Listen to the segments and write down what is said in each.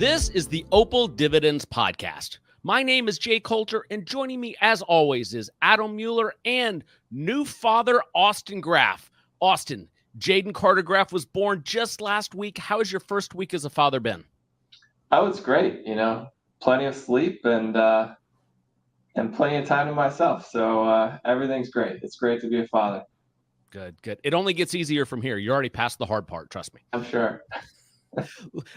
This is the Opal Dividends Podcast. My name is Jay Coulter, and joining me, as always, is Adam Muller and new father, Austin Graff. Austin, Jaden Carter Graff was born just last week. How has your first week as a father been? Oh, it's great. Plenty of sleep and plenty of time to myself. So everything's great. It's great to be a father. Good. It only gets easier from here. You're already past the hard part, trust me. I'm sure.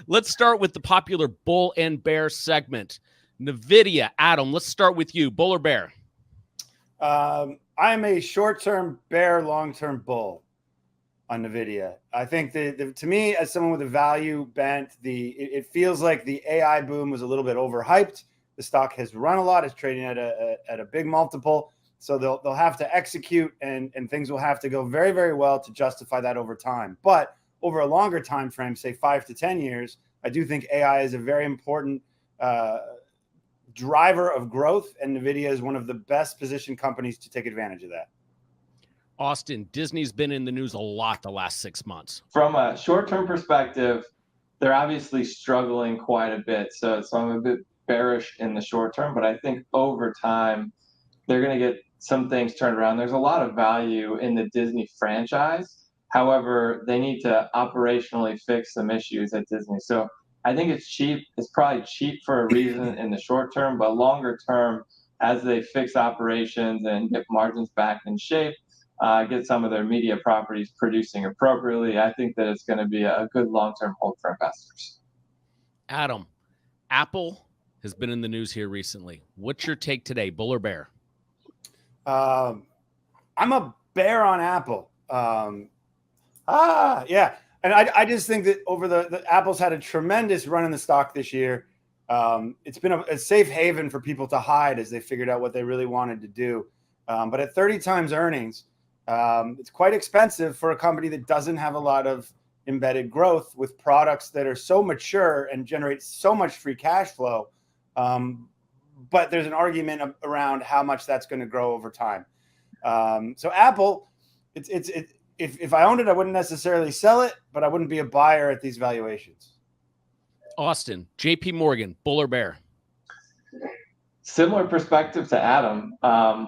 Let's start with the popular bull and bear segment. NVDA, Adam, let's start with you. Bull or bear? I'm a short-term bear, long-term bull on NVIDIA. I think to me, as someone with a value bent, it feels like the AI boom was a little bit overhyped. The stock has run a lot. It's trading at a big multiple. So they'll have to execute and things will have to go very, very well to justify that over time. But over a longer time frame, say 5 to 10 years, I do think AI is a very important driver of growth, and NVIDIA is one of the best positioned companies to take advantage of that. Austin, Disney's been in the news a lot the last 6 months. From a short-term perspective, they're obviously struggling quite a bit. So I'm a bit bearish in the short term, but I think over time, they're going to get some things turned around. There's a lot of value in the Disney franchise. However, they need to operationally fix some issues at Disney. So I think it's cheap. It's probably cheap for a reason in the short term, but longer term, as they fix operations and get margins back in shape, get some of their media properties producing appropriately, I think that it's going to be a good long-term hold for investors. Adam, Apple has been in the news here recently. What's your take today, bull or bear? I'm a bear on Apple. Yeah. And I just think that over the Apple's had a tremendous run in the stock this year. It's been a safe haven for people to hide as they figured out what they really wanted to do. But at 30 times earnings, it's quite expensive for a company that doesn't have a lot of embedded growth with products that are so mature and generate so much free cash flow. But there's an argument around how much that's going to grow over time. So Apple, if I owned it, I wouldn't necessarily sell it, but I wouldn't be a buyer at these valuations. Austin, JP Morgan, bull or bear? Similar perspective to Adam.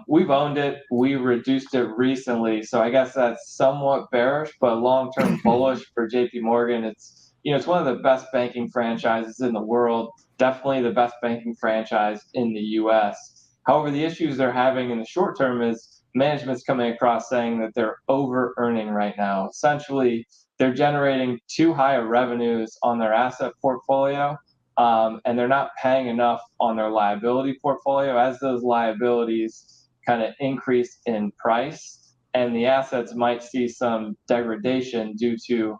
We've owned it. We reduced it recently. So I guess that's somewhat bearish, but long-term bullish for JP Morgan. It's one of the best banking franchises in the world. Definitely the best banking franchise in the U.S. However, the issues they're having in the short term is management's coming across saying that they're over-earning right now. Essentially, they're generating too high of revenues on their asset portfolio, and they're not paying enough on their liability portfolio as those liabilities kind of increase in price, and the assets might see some degradation due to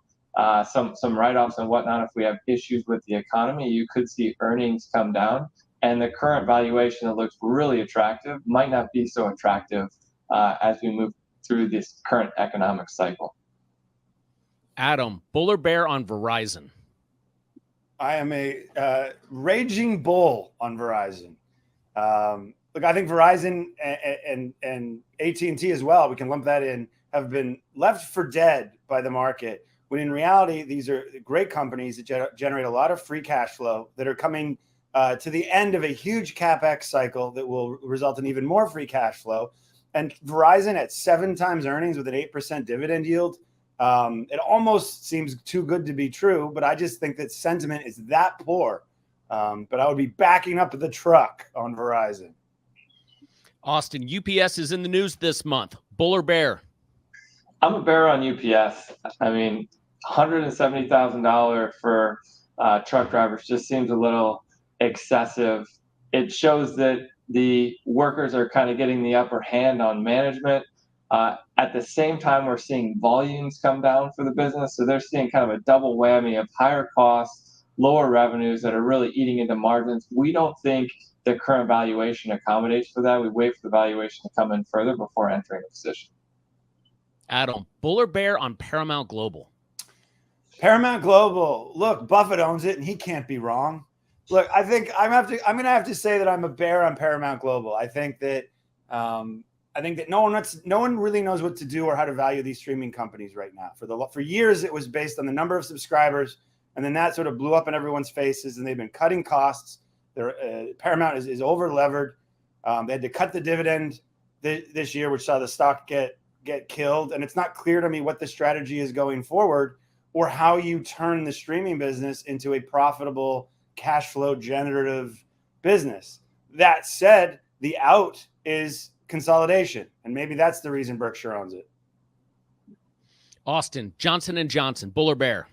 some write-offs and whatnot. If we have issues with the economy, you could see earnings come down, and the current valuation that looks really attractive might not be so attractive as we move through this current economic cycle. Adam, bull or bear on Verizon? I am a raging bull on Verizon. Look, I think Verizon and AT&T as well, we can lump that in, have been left for dead by the market, when in reality, these are great companies that generate a lot of free cash flow that are coming to the end of a huge CapEx cycle that will result in even more free cash flow. And Verizon at 7 times earnings with an 8% dividend yield, it almost seems too good to be true, but I just think that sentiment is that poor. But I would be backing up the truck on Verizon. Austin, UPS is in the news this month. Bull or bear? I'm a bear on UPS. I mean, $170,000 for truck drivers just seems a little excessive. It shows that the workers are kind of getting the upper hand on management. At the same time, we're seeing volumes come down for the business. So they're seeing kind of a double whammy of higher costs, lower revenues that are really eating into margins. We don't think the current valuation accommodates for that. We wait for the valuation to come in further before entering a position. Adam, bull or bear on Paramount Global? Paramount Global. Look, Buffett owns it, and he can't be wrong. Look, I think I'm going to have to say that I'm a bear on Paramount Global. I think that no one really knows what to do or how to value these streaming companies right now. For years, it was based on the number of subscribers And then that sort of blew up in everyone's faces, and they've been cutting costs. Their Paramount is over levered. They had to cut the dividend this year, which saw the stock get killed. And it's not clear to me what the strategy is going forward, or how you turn the streaming business into a profitable, cash flow generative business. That said, the out is consolidation, and maybe that's the reason Berkshire owns it. Austin, Johnson & Johnson, bull or bear?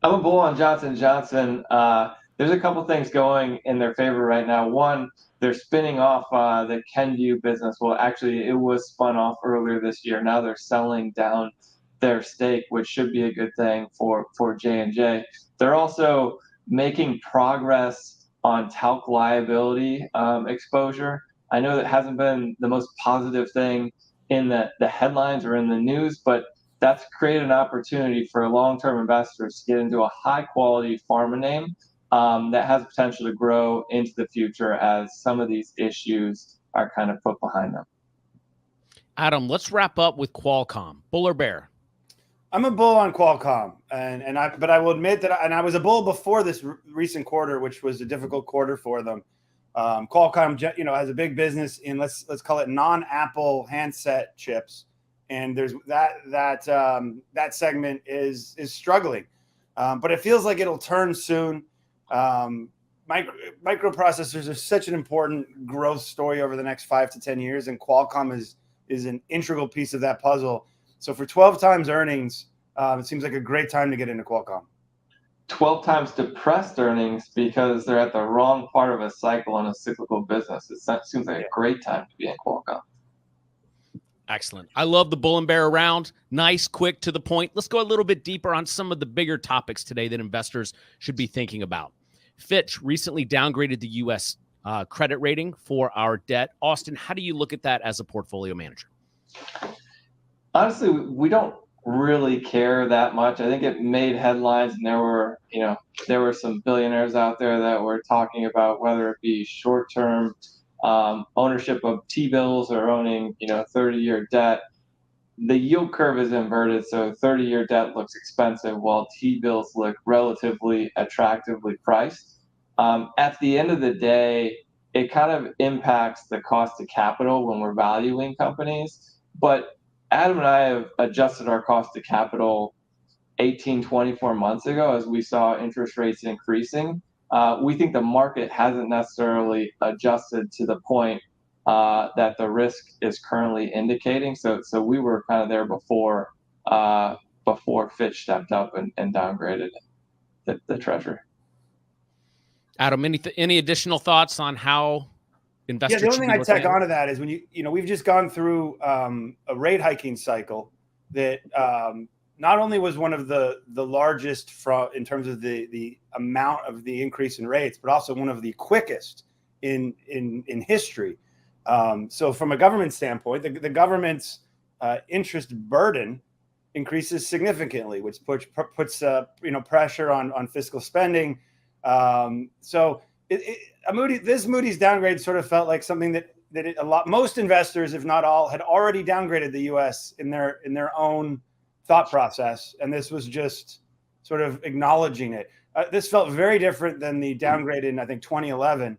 I'm a bull on Johnson & Johnson. There's a couple things going in their favor right now. One, they're spinning off the Kenvue business. Well, actually, it was spun off earlier this year. Now they're selling down their stake, which should be a good thing for J&J. They're also making progress on talc liability exposure. I know that hasn't been the most positive thing in the headlines or in the news, but that's created an opportunity for long-term investors to get into a high-quality pharma name that has potential to grow into the future as some of these issues are kind of put behind them. Adam, let's wrap up with Qualcomm, bull or bear? I'm a bull on Qualcomm, but I will admit that, and I was a bull before this recent quarter, which was a difficult quarter for them. Qualcomm, has a big business in let's call it non-Apple handset chips, and there's that segment is struggling, but it feels like it'll turn soon. Microprocessors are such an important growth story over the next 5 to 10 years, and Qualcomm is an integral piece of that puzzle. So for 12 times earnings, it seems like a great time to get into Qualcomm. 12 times depressed earnings because they're at the wrong part of a cycle in a cyclical business. It seems like a great time to be in Qualcomm. Excellent. I love the bull and bear round. Nice, quick, to the point. Let's go a little bit deeper on some of the bigger topics today that investors should be thinking about. Fitch recently downgraded the U.S. Credit rating for our debt. Austin, how do you look at that as a portfolio manager? Honestly, we don't really care that much. I think it made headlines, and there were some billionaires out there that were talking about whether it be short-term ownership of T-bills or owning 30-year debt. The yield curve is inverted, so 30-year debt looks expensive while T-bills look relatively attractively priced. At the end of the day, it kind of impacts the cost of capital when we're valuing companies. But Adam and I have adjusted our cost of capital 18, 24 months ago as we saw interest rates increasing. We think the market hasn't necessarily adjusted to the point that the risk is currently indicating. So we were kind of there before Fitch stepped up and downgraded the treasury. Adam, any additional thoughts on how investors? Yeah, the only thing I'd tack onto that is when we've just gone through a rate hiking cycle that not only was one of the largest in terms of the amount of the increase in rates, but also one of the quickest in history. So from a government standpoint, the government's interest burden increases significantly, which puts pressure on fiscal spending. So this Moody's downgrade sort of felt like something that most investors, if not all, had already downgraded the U.S. in their own thought process, and this was just sort of acknowledging it. This felt very different than the downgrade in, I think, 2011,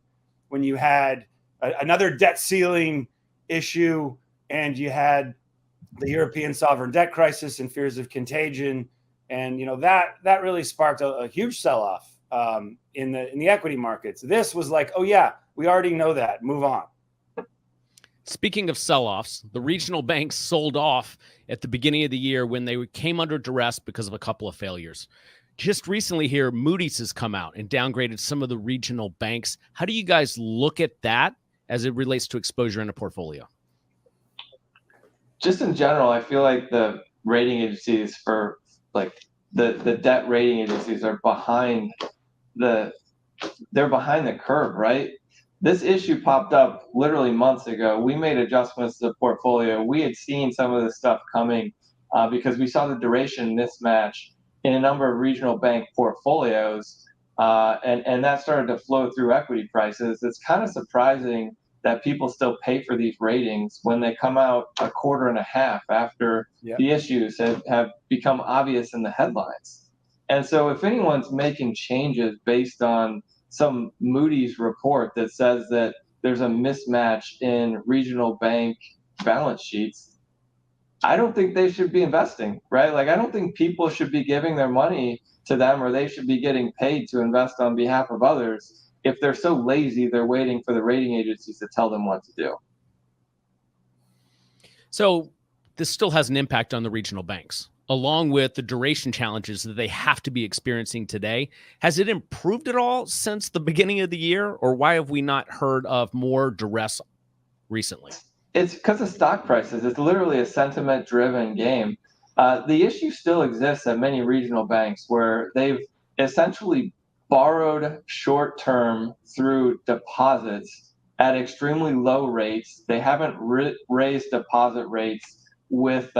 when you had another debt ceiling issue, and you had the European sovereign debt crisis and fears of contagion, and that really sparked a huge sell-off in the equity markets. This was like, oh yeah, we already know that. Move on. Speaking of sell-offs, the regional banks sold off at the beginning of the year when they came under duress because of a couple of failures. Just recently here, Moody's has come out and downgraded some of the regional banks. How do you guys look at that as it relates to exposure in a portfolio? Just in general, I feel like the rating agencies for the debt rating agencies are behind the curve, right? This issue popped up literally months ago. We made adjustments to the portfolio. We had seen some of this stuff coming because we saw the duration mismatch in a number of regional bank portfolios, and that started to flow through equity prices. It's kind of surprising that people still pay for these ratings when they come out a quarter and a half after the issues have become obvious in the headlines. And so if anyone's making changes based on some Moody's report that says that there's a mismatch in regional bank balance sheets, I don't think they should be investing, right? Like, I don't think people should be giving their money to them, or they should be getting paid to invest on behalf of others if they're so lazy they're waiting for the rating agencies to tell them what to do. So this still has an impact on the regional banks, along with the duration challenges that they have to be experiencing today. Has it improved at all since the beginning of the year, or why have we not heard of more duress recently? It's because of stock prices. It's literally a sentiment-driven game. The issue still exists at many regional banks where they've essentially borrowed short-term through deposits at extremely low rates. They haven't raised deposit rates with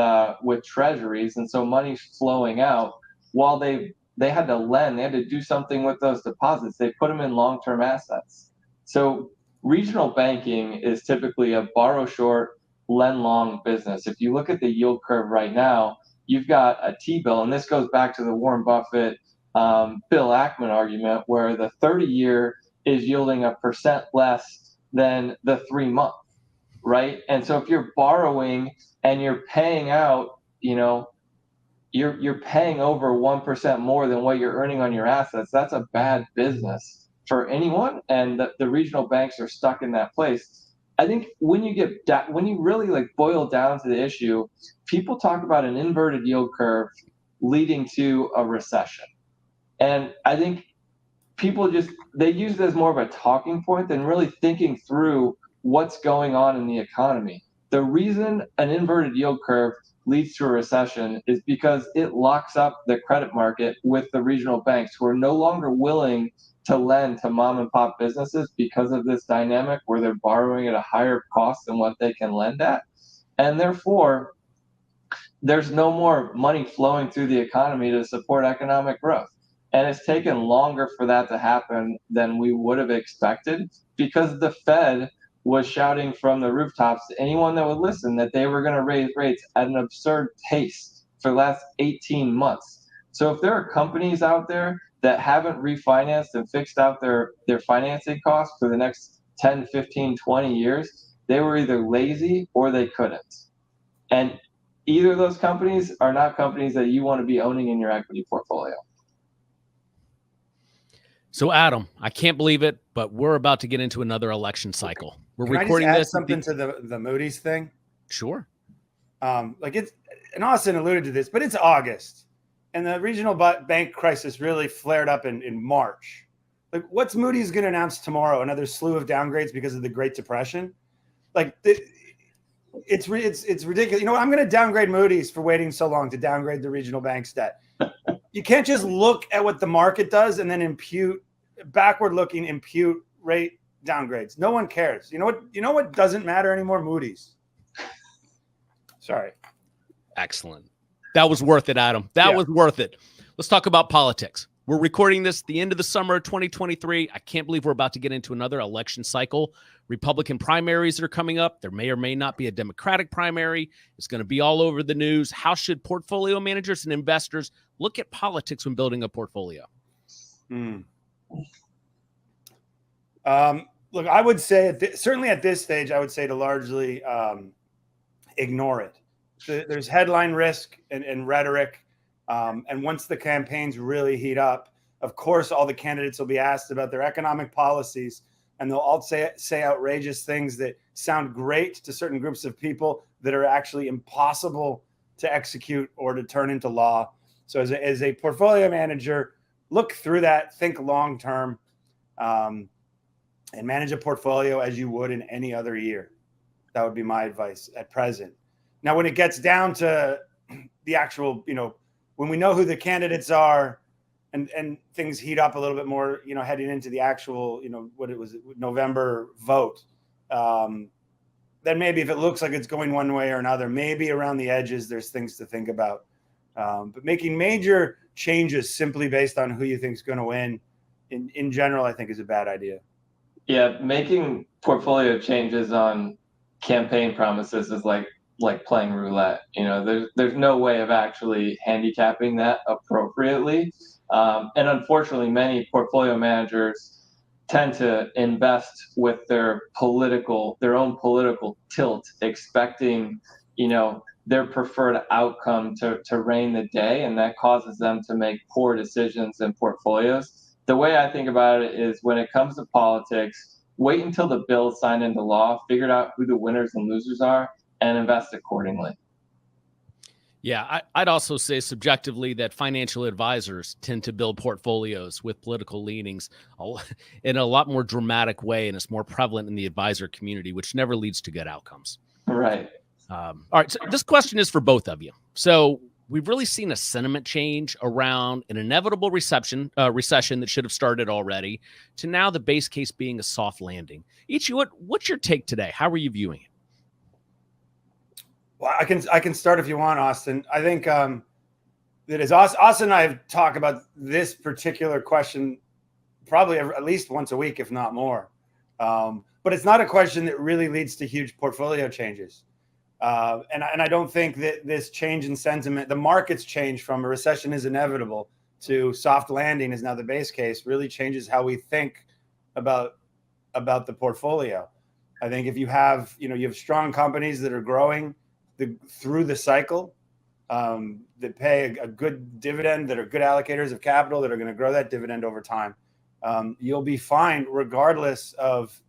treasuries, and so money's flowing out. While they had to lend, they had to do something with those deposits. They put them in long-term assets. So regional banking is typically a borrow short, lend long business. If you look at the yield curve right now, you've got a T-bill, and this goes back to the Warren Buffett, Bill Ackman argument, where the 30-year is yielding 1% less than the 3-month, right? And so if you're borrowing and you're paying out, you're paying over 1% more than what you're earning on your assets, that's a bad business for anyone, and the regional banks are stuck in that place. I think when you really boil down to the issue, people talk about an inverted yield curve leading to a recession, and I think people they use it as more of a talking point than really thinking through what's going on in the economy. The reason an inverted yield curve leads to a recession is because it locks up the credit market with the regional banks, who are no longer willing to lend to mom and pop businesses because of this dynamic where they're borrowing at a higher cost than what they can lend at. And therefore, there's no more money flowing through the economy to support economic growth. And it's taken longer for that to happen than we would have expected, because the Fed was shouting from the rooftops to anyone that would listen that they were going to raise rates at an absurd pace for the last 18 months. So if there are companies out there that haven't refinanced and fixed out their financing costs for the next 10, 15, 20 years, they were either lazy or they couldn't. And either of those companies are not companies that you want to be owning in your equity portfolio. So, Adam, I can't believe it, but we're about to get into another election cycle. We're Can recording I just add this. something to the Moody's thing? Sure. And Austin alluded to this, but it's August, and the regional bank crisis really flared up in March. Like, what's Moody's going to announce tomorrow? Another slew of downgrades because of the Great Depression? It's ridiculous. You know what? I'm going to downgrade Moody's for waiting so long to downgrade the regional bank's debt. You can't just look at what the market does and then impute rate downgrades. No one cares. You know what doesn't matter anymore? Moody's. Sorry. Excellent. That was worth it, Adam. That was worth it. Let's talk about politics. We're recording this at the end of the summer of 2023. I can't believe we're about to get into another election cycle. Republican primaries are coming up. There may or may not be a Democratic primary. It's going to be all over the news. How should portfolio managers and investors look at politics when building a portfolio? Look, I would say certainly at this stage, I would say to largely ignore it. There's headline risk and rhetoric. And once the campaigns really heat up, of course, all the candidates will be asked about their economic policies, and they'll all say outrageous things that sound great to certain groups of people that are actually impossible to execute or to turn into law. So as a portfolio manager, look through that, think long-term, and manage a portfolio as you would in any other year. That would be my advice at present. Now, when it gets down to the actual, when we know who the candidates are and things heat up a little bit more, heading into the actual, November vote, then maybe if it looks like it's going one way or another, maybe around the edges, there's things to think about. But making major changes simply based on who you think is going to win in general, I think is a bad idea. Yeah, making portfolio changes on campaign promises is like playing roulette. There's no way of actually handicapping that appropriately. And unfortunately, many portfolio managers tend to invest with their own political tilt, expecting, their preferred outcome to reign the day, and that causes them to make poor decisions in portfolios. The way I think about it is, when it comes to politics, wait until the bill is signed into law, figure out who the winners and losers are, and invest accordingly. Yeah, I'd also say subjectively that financial advisors tend to build portfolios with political leanings in a lot more dramatic way, and it's more prevalent in the advisor community, which never leads to good outcomes. Right. All right, so this question is for both of you. So we've really seen a sentiment change around an inevitable recession that should have started already, to now the base case being a soft landing. Each, what's your take today? How are you viewing it? Well, I can start if you want, Austin. I think that as Austin and I have talked about this particular question probably at least once a week, if not more. But it's not a question that really leads to huge portfolio changes. And I don't think that this change in sentiment, the market's change from a recession is inevitable to soft landing is now the base case, really changes how we think about the portfolio. I think if you have strong companies that are growing through the cycle, that pay a good dividend, that are good allocators of capital, that are going to grow that dividend over time, you'll be fine regardless of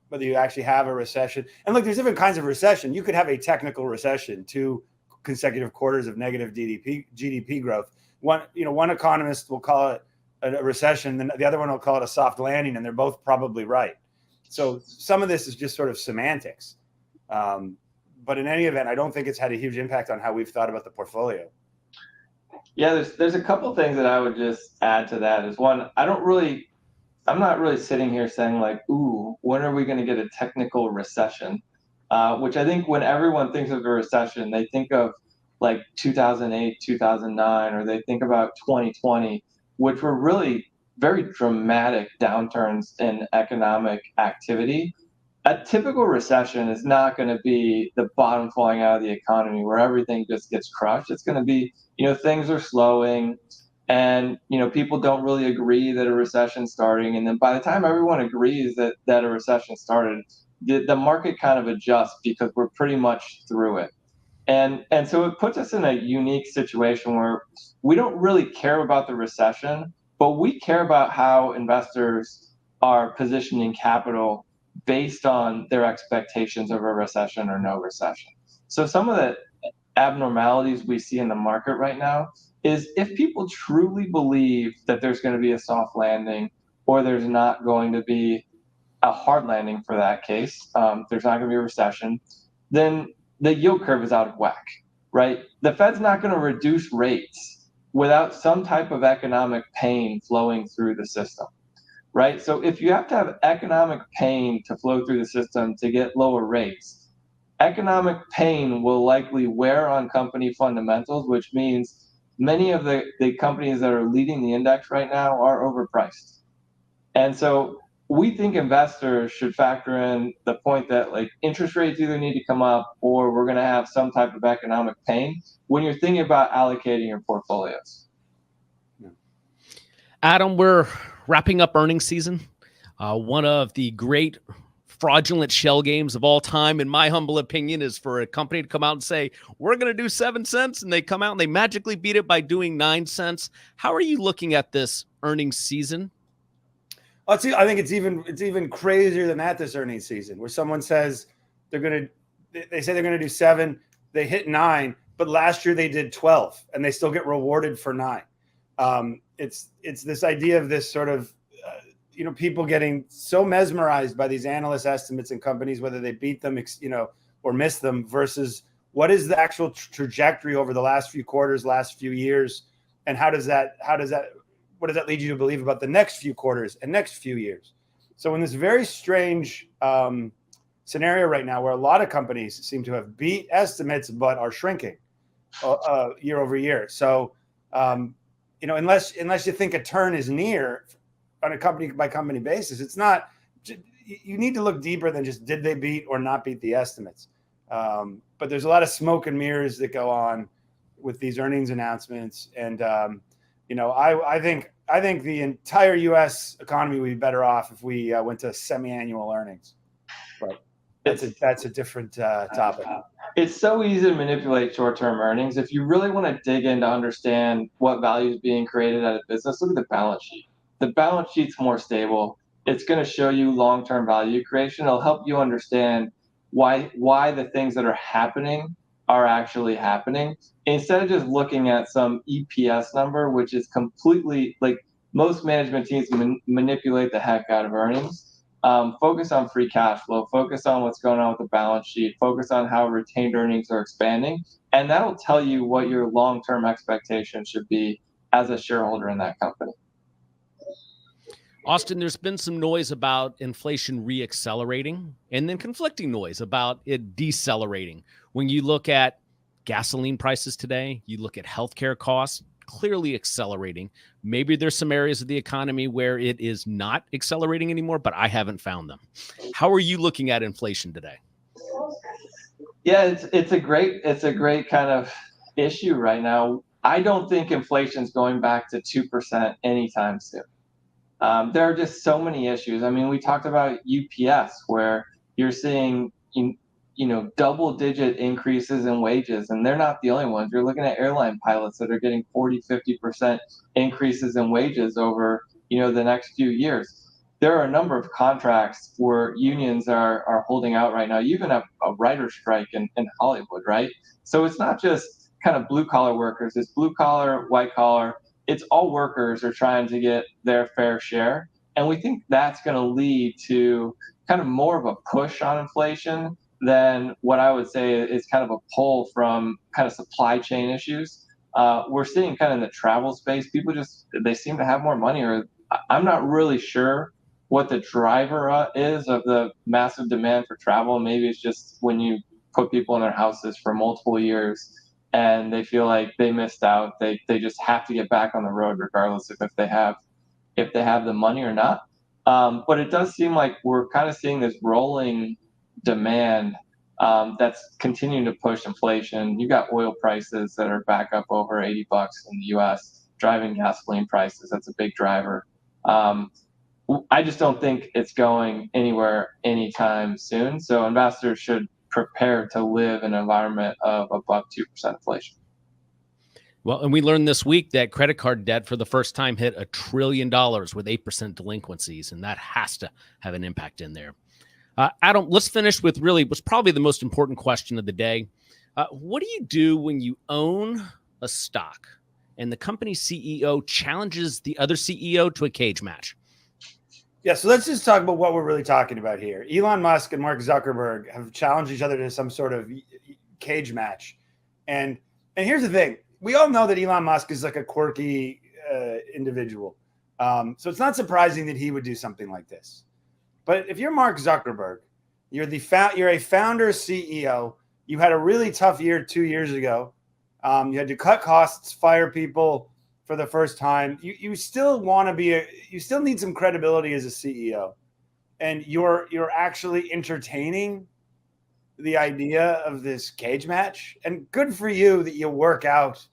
whether you actually have a recession. And look, there's different kinds of recession. You could have a technical recession, 2 consecutive quarters of negative GDP growth. One economist will call it a recession, then the other one will call it a soft landing, and they're both probably right. So some of this is just sort of semantics. But in any event, I don't think it's had a huge impact on how we've thought about the portfolio. Yeah, there's a couple things that I would just add to that. Is one, I'm not really sitting here saying like, ooh, when are we going to get a technical recession? Which I think when everyone thinks of a recession, they think of like 2008, 2009, or they think about 2020, which were really very dramatic downturns in economic activity. A typical recession is not going to be the bottom falling out of the economy where everything just gets crushed. It's going to be, things are slowing, and, people don't really agree that a recession's starting. And then by the time everyone agrees that a recession started, the market kind of adjusts because we're pretty much through it. And so it puts us in a unique situation where we don't really care about the recession, but we care about how investors are positioning capital based on their expectations of a recession or no recession. So some of the abnormalities we see in the market right now is, if people truly believe that there's going to be a soft landing, or there's not going to be a hard landing for that case, there's not going to be a recession, then the yield curve is out of whack, right? The Fed's not going to reduce rates without some type of economic pain flowing through the system. Right? So if you have to have economic pain to flow through the system to get lower rates, economic pain will likely wear on company fundamentals, which means many of the companies that are leading the index right now are overpriced. And so we think investors should factor in the point that like interest rates either need to come up or we're going to have some type of economic pain when you're thinking about allocating your portfolios. Adam, we're wrapping up earnings season. One of the great fraudulent shell games of all time, in my humble opinion, is for a company to come out and say, we're going to do 7 cents, and they come out and they magically beat it by doing 9 cents. How are you looking at this earnings season? I think it's even crazier than that this earnings season, where someone says they say they're going to do 7, they hit 9, but last year they did 12, and they still get rewarded for 9. It's this idea of this sort of, people getting so mesmerized by these analyst estimates in companies, whether they beat them, or miss them, versus what is the actual trajectory over the last few quarters, last few years, and what does that lead you to believe about the next few quarters and next few years? So in this very strange scenario right now, where a lot of companies seem to have beat estimates but are shrinking year over year. So unless you think a turn is near on a company by company basis, it's not. You need to look deeper than just did they beat or not beat the estimates. But there's a lot of smoke and mirrors that go on with these earnings announcements, and I think the entire U.S. economy would be better off if we went to semi-annual earnings. But that's a different topic. It's so easy to manipulate short-term earnings. If you really want to dig in to understand what value is being created at a business, look at the balance sheet. The balance sheet's more stable. It's going to show you long-term value creation. It'll help you understand why the things that are happening are actually happening, instead of just looking at some EPS number, which is completely like most management teams manipulate the heck out of earnings. Focus on free cash flow, focus on what's going on with the balance sheet, focus on how retained earnings are expanding, and that'll tell you what your long-term expectations should be as a shareholder in that company. Austin, there's been some noise about inflation reaccelerating and then conflicting noise about it decelerating. When you look at gasoline prices today, you look at healthcare costs, clearly accelerating. Maybe there's some areas of the economy where it is not accelerating anymore, but I haven't found them. How are you looking at inflation today? Yeah, it's a great kind of issue right now. I don't think inflation's going back to 2% anytime soon. There are just so many issues. I mean, we talked about UPS, where you're seeing double-digit increases in wages, and they're not the only ones. You're looking at airline pilots that are getting 40-50% increases in wages over the next few years. There are a number of contracts where unions are holding out right now. You even have a writer's strike in Hollywood, right? So it's not just kind of blue-collar workers. It's blue-collar, white-collar. It's all workers are trying to get their fair share. And we think that's going to lead to kind of more of a push on inflation than what I would say is kind of a pull from kind of supply chain issues. We're seeing kind of in the travel space, people they seem to have more money, or I'm not really sure what the driver is of the massive demand for travel. Maybe it's just when you put people in their houses for multiple years and they feel like they missed out, they just have to get back on the road regardless of if they have the money or not. But it does seem like we're kind of seeing this rolling demand that's continuing to push inflation. You got oil prices that are back up over $80 in the U.S., driving gasoline prices. That's a big driver. I just don't think it's going anywhere anytime soon. So investors should prepare to live in an environment of above 2% inflation. Well, and we learned this week that credit card debt for the first time hit $1 trillion with 8% delinquencies, and that has to have an impact in there. Adam, let's finish with really what's probably the most important question of the day. What do you do when you own a stock and the company CEO challenges the other CEO to a cage match? Yeah, so let's just talk about what we're really talking about here. Elon Musk and Mark Zuckerberg have challenged each other to some sort of cage match. And here's the thing. We all know that Elon Musk is like a quirky individual. So it's not surprising that he would do something like this. But if you're Mark Zuckerberg, you're a founder CEO. You had a really tough year 2 years ago. You had to cut costs, fire people for the first time. You still want to be you still need some credibility as a CEO, and you're actually entertaining the idea of this cage match. And good for you that you work out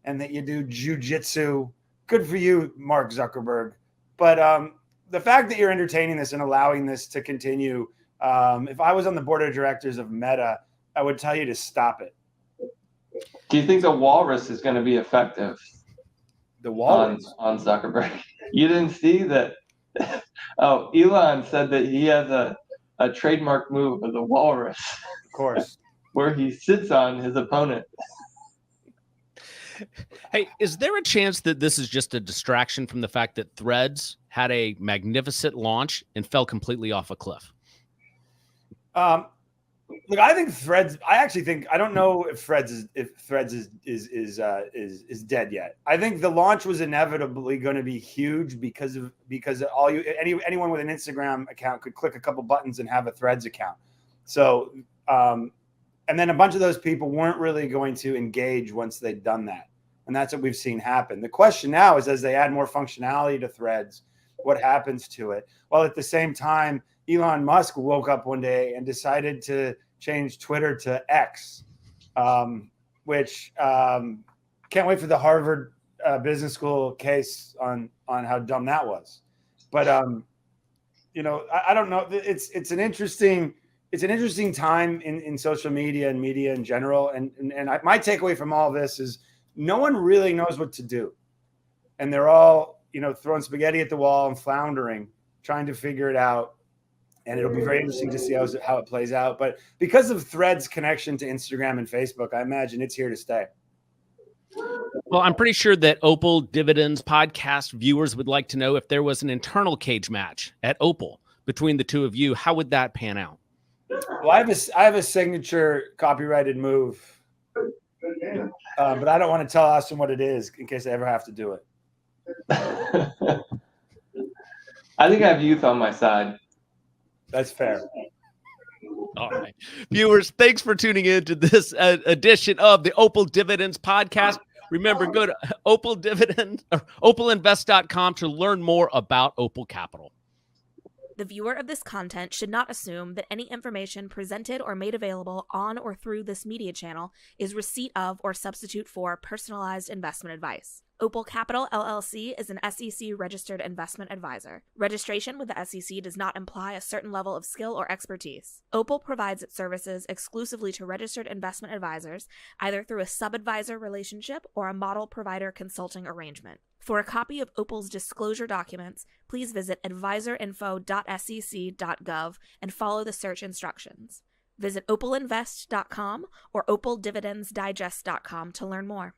and that you do jujitsu. Good for you, Mark Zuckerberg. But the fact that you're entertaining this and allowing this to continue, if I was on the board of directors of Meta, I would tell you to stop it. Do you think the walrus is going to be effective? The walrus on Zuckerberg. You didn't see that? Oh, Elon said that he has a trademark move of the walrus. Of course. Where he sits on his opponent. Hey, is there a chance that this is just a distraction from the fact that Threads had a magnificent launch and fell completely off a cliff? Look, I think Threads. I don't know if Threads is dead yet. I think the launch was inevitably going to be huge because anyone with an Instagram account could click a couple buttons and have a Threads account. So, and then a bunch of those people weren't really going to engage once they'd done that, and that's what we've seen happen. The question now is, as they add more functionality to Threads, what happens to it? Well, at the same time, Elon Musk woke up one day and decided to change Twitter to X, which can't wait for the Harvard business school case on how dumb that was. But I don't know. It's an interesting time in social media and media in general. And my takeaway from all this is no one really knows what to do, and they're all throwing spaghetti at the wall and floundering, trying to figure it out. And it'll be very interesting to see how it plays out. But because of Threads' connection to Instagram and Facebook, I imagine it's here to stay. Well, I'm pretty sure that Opal Dividends Podcast viewers would like to know if there was an internal cage match at Opal between the two of you. How would that pan out? Well, I have a signature copyrighted move, but I don't want to tell Austin what it is in case I ever have to do it. I think I have youth on my side. That's fair. All right. Viewers, thanks for tuning in to this edition of the Opal Dividends Podcast. Remember, go to opalinvest.com to learn more about Opal Capital. The viewer of this content should not assume that any information presented or made available on or through this media channel is receipt of or substitute for personalized investment advice. Opal Capital, LLC is an SEC-registered investment advisor. Registration with the SEC does not imply a certain level of skill or expertise. Opal provides its services exclusively to registered investment advisors, either through a sub-advisor relationship or a model provider consulting arrangement. For a copy of Opal's disclosure documents, please visit advisorinfo.sec.gov and follow the search instructions. Visit opalinvest.com or opaldividendsdigest.com to learn more.